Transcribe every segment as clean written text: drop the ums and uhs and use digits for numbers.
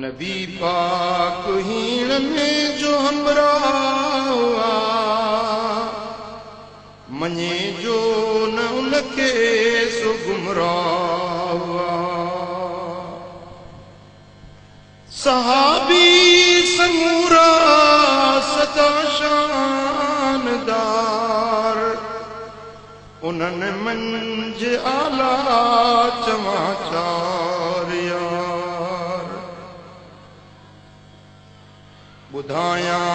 नबी पाक हीण में जो हमराह मञे जो न उनखे सो गुमराह सहाबी समूरा सदा शानदार उन्हनि मंझ आला चमाचार यार ॿुधायां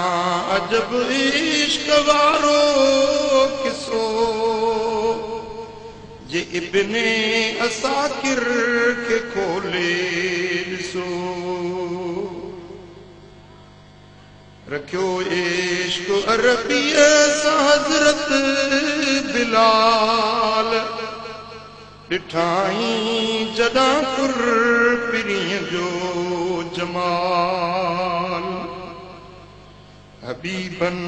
अजब इश्क वारो किसो जे इब्ने असाकिर के खोले ॾिसो रखियो इश्क अरबीअ सां हज़रत बिलाल ॾिठाई जॾां कुर पिरीअ जो जमाल हबीबन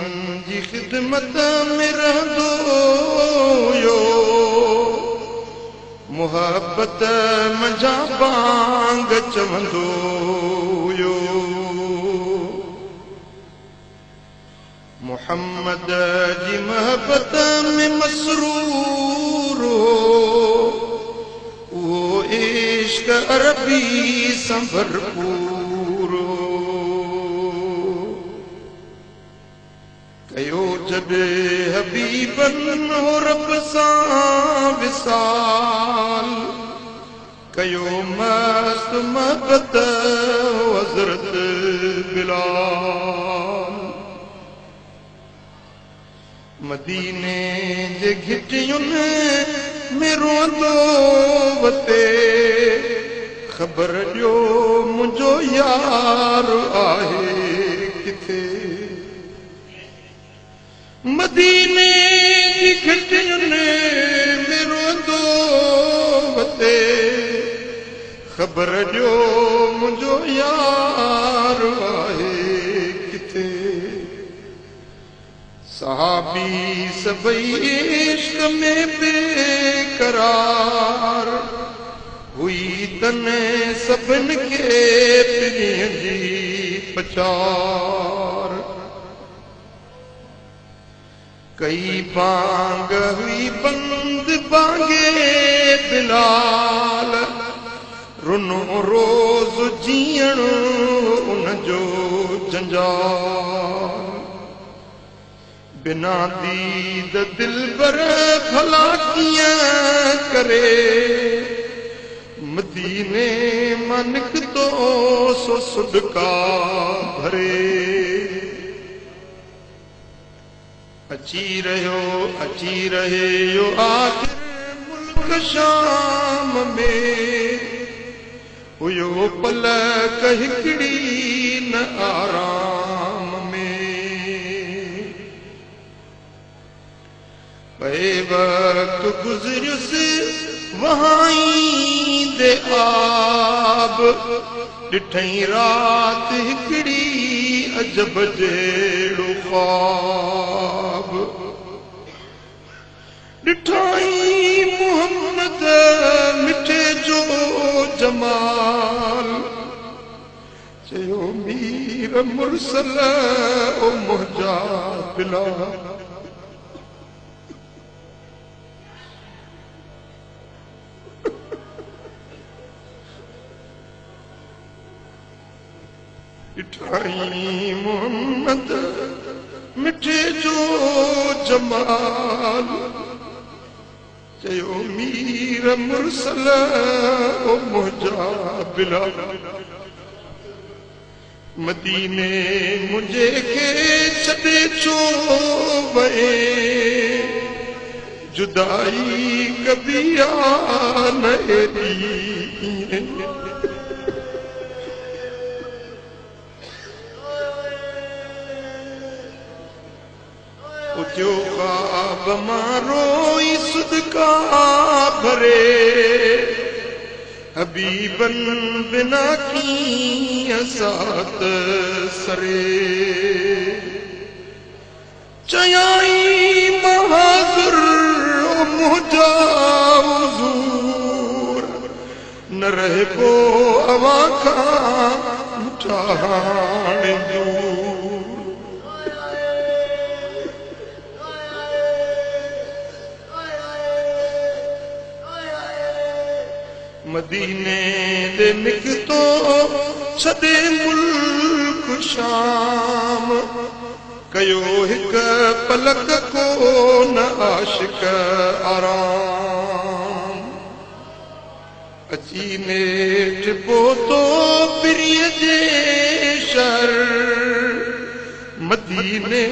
जी ख़िदमत में रहंदो हुयो मुहब्बत मंझां बांग चवंदो हुयो मुहम्मद जी मोहब्बत में मसरूर हो वो इश्क अरबी सां भरपूर हो कयो जॾहिं हबीबन हो रब सां विसाल कयो मस्त मोहब्बत हो हज़रत बिलाल मदीने जे घिटियुनि में रोंदो वते ख़बर ॾियो मुंहिंजो यार आहे किथे मदीने जी घिटियुनि में रोंदो वते ख़बर ॾियो मुंहिंजो यार आहे किथे सहाबी सभई इश्क में बेकरार हुई तने सभिनि खे पिरीअ जी पचार कई बांग हुई बंद बांगे बिलाल रुनो रोज़ जीअण उनजो जंजाल बिना दीद दिलबर भला कीअं करे मदीने मां निकितो सो सुडका भरे अची रहे यो आखिर मुल्क शाम में हुयो पलक हिकिड़ी न आराम पे वक्त गुज़रियुसि वहाई दे आब ॾिठई रात हिकिड़ी अजब जहिड़ो ख्वाब ॾिठाई मोहम्मद मिठे जो जमाल चयो मीर मुरसल ओ मुंहिंजा बिलाल ॾिठाई मोहम्मद मिठे जो जमाल चयो मीर मुरसल ओ मुंहिंजा बिलाल मदीने मुंहिंजे खे छॾे छो वए जुदाई कभी आ न एॾी उथियो ख्वाब मां रोई सदका भरे हबीबन बिना कीअं साथ सरे चयाई महाज़ुर ओ मुंहिंजा हुज़ूर न रहिबो अवां खां चाहण जूं मदीने दे निकतो छदे मुल्क शाम कयो हिक पलक को न आशिक आराम अची नेठ पोतो प्रिय जे शहर मदीने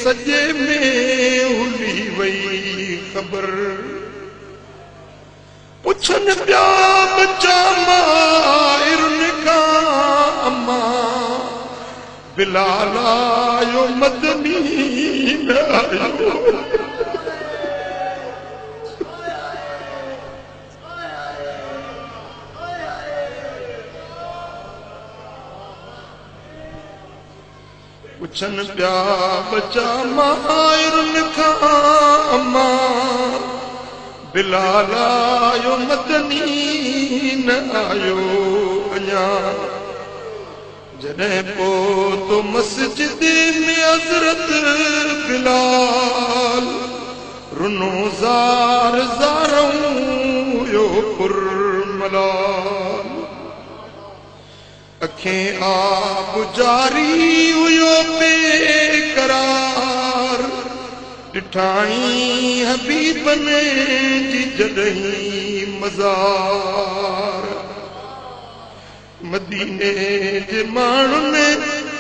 सजे में हुली वई खबर पुछन पिया बच्चा माहिरुन का अम्मा बिलाल आयो मदनी न आयो पुछन पिया बच्चा माहिरुन का अम्मा बिलाल आयो मदनी न आयो अञा जॾहिं पोइ तो मस्जिद में हज़रत बिलाल रुनो ज़ार ज़ारऊं हुयो पुरमलाल अखें आब जारी हुयो बेकरार ॾिठाई हबीबन जी जॾहिं मज़ार मदीने जे माण्हुनि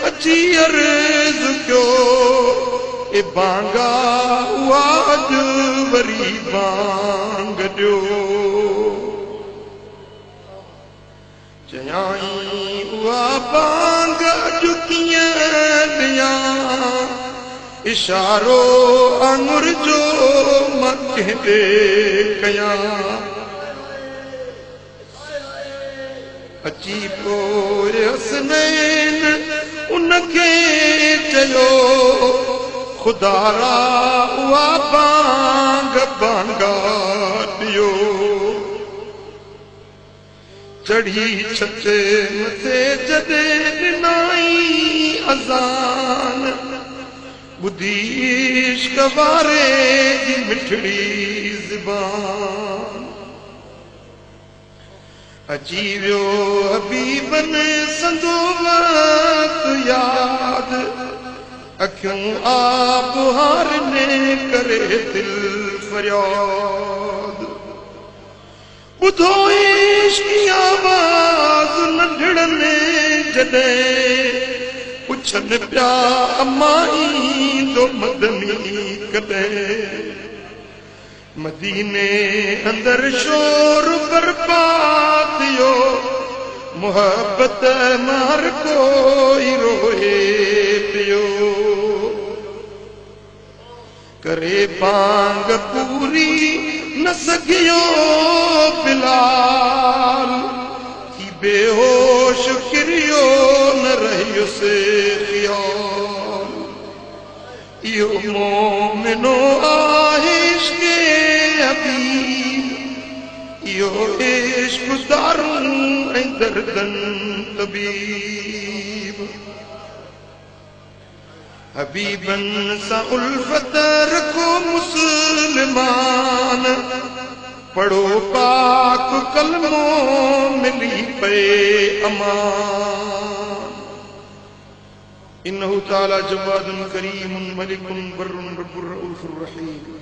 अची अर्ज़ कयो ए बांगा उहा अॼु वरी बांग ॾियो चयाई उहा बांग अॼु कीअं ॾियां इशारो आंगुर जो मां कंहिं कयां अची पोइ हसनैन उनखे चयो ख़ुदारा उहा बांग बांगा ॾियो चढ़ी छते मथे जॾहिं ॾिनाई अज़ान बुधी इश्क वारे जी मिठड़ी ज़बान अची वियो हबीबन संदो वक़्त याद अखियूं आब हारने करे दिल फरियाद ॿुधो इश्क की आवाज़ नंढड़नि जॾहिं पुछन पिया अम्माई तो मदनी कॾहिं मदीने अंदर शोर बर्पा थियो मोहब्बत मार कोई रोए पियो करे बांग पूरी न सघियो बिलाल थी बेहोश किरियो न रहियो से ख़्याल इहो मोमिनो आहे इश्क़ हबीब इहो इश्क़ दारू ऐं दर्दन तबीब हबीबन सां उल्फत रखो मुस्लमान पढ़ो पाक कलमो मिली पे अमान इन्नहु ताला जवादुन करीमुन मलिकुन बर्रुन रब्बुर रऊफुर रहीम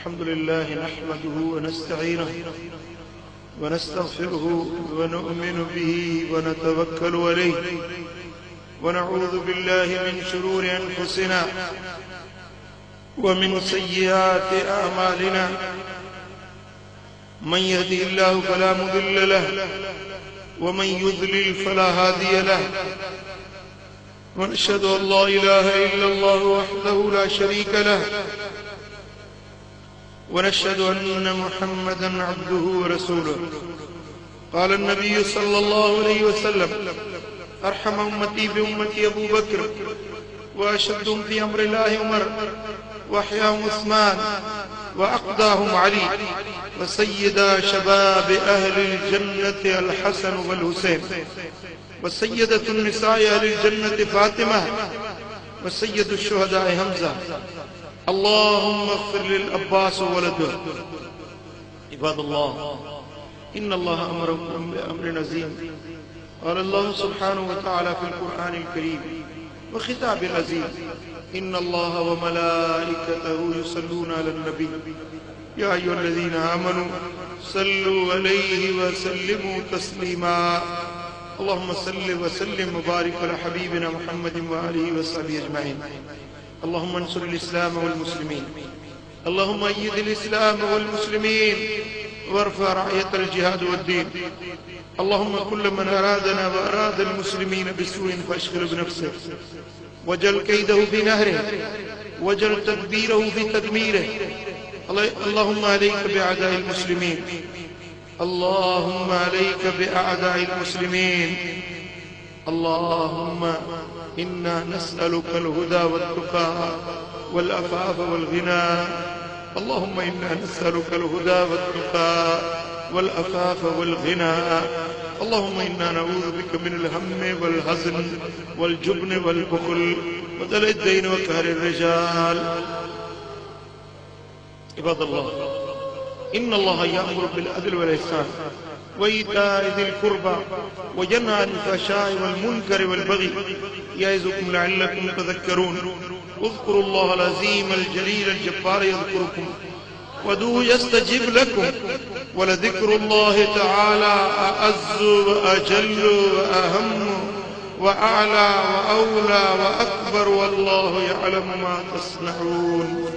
الحمد لله نحمده ونستعينه ونستغفره ونؤمن به ونتوكل عليه ونعوذ بالله من شرور أنفسنا ومن سيئات أعمالنا من يهده الله فلا مضل له ومن يضلل فلا هادي له ونشهد أن لا إله إلا الله وحده لا شريك له ونشهد أن محمدا عبده ورسوله. قال النبي صلى الله عليه وسلم: أرحم أمتي بأمتي أبو بكر، وأشدهم في أمر الله عمر، وأحياهم عثمان، وأقضاهم علي، وسيدا شباب أهل الجنة الحسن والحسين، وسيدة النساء أهل الجنة فاطمة، وسيد الشهداء حمزة. اللهم اغفر للعباس وولده. عباد الله، إن الله أمركم بأمر عظيم. قال الله سبحانه وتعالى في القرآن الكريم وخطاب العزيز: إن الله وملائكته يصلون على النبي يا أيها الذين آمنوا صلوا عليه وسلموا تسليما. اللهم صل وسلم وبارك على حبيبنا محمد وآله وصحبه أجمعين. اللهم انصر الإسلام والمسلمين، اللهم أيد الإسلام والمسلمين، وارفع راية الجهاد والدين. اللهم كل من أرادنا وأراد المسلمين بسوء فاشغل بنفسه، وجل كيده في نهره، وجل تدبيره في تدميره. اللهم عليك بأعداء المسلمين، اللهم عليك بأعداء المسلمين. اللهم إنا نسألك الهدى والتقى والعفاف والغنى. اللهم إنا نسألك الهدى والتقى والعفاف والغنى. اللهم إنا نعوذ بك من الهم والحزن والجبن والبخل ودلع الدين وقهر الرجال. عباد الله، إن الله يأمر بالعدل والإحسان وإيتاء ذي القربى وينهى عن الفحشاء والمنكر والبغي يعظكم لعلكم تذكرون. اذكروا الله العظيم الجليل الجبار يذكركم، وادعوه يستجب لكم، ولذكر الله تعالى أعز وأجل وأهم وأعلى وأولى وأكبر، والله يعلم ما تصنعون.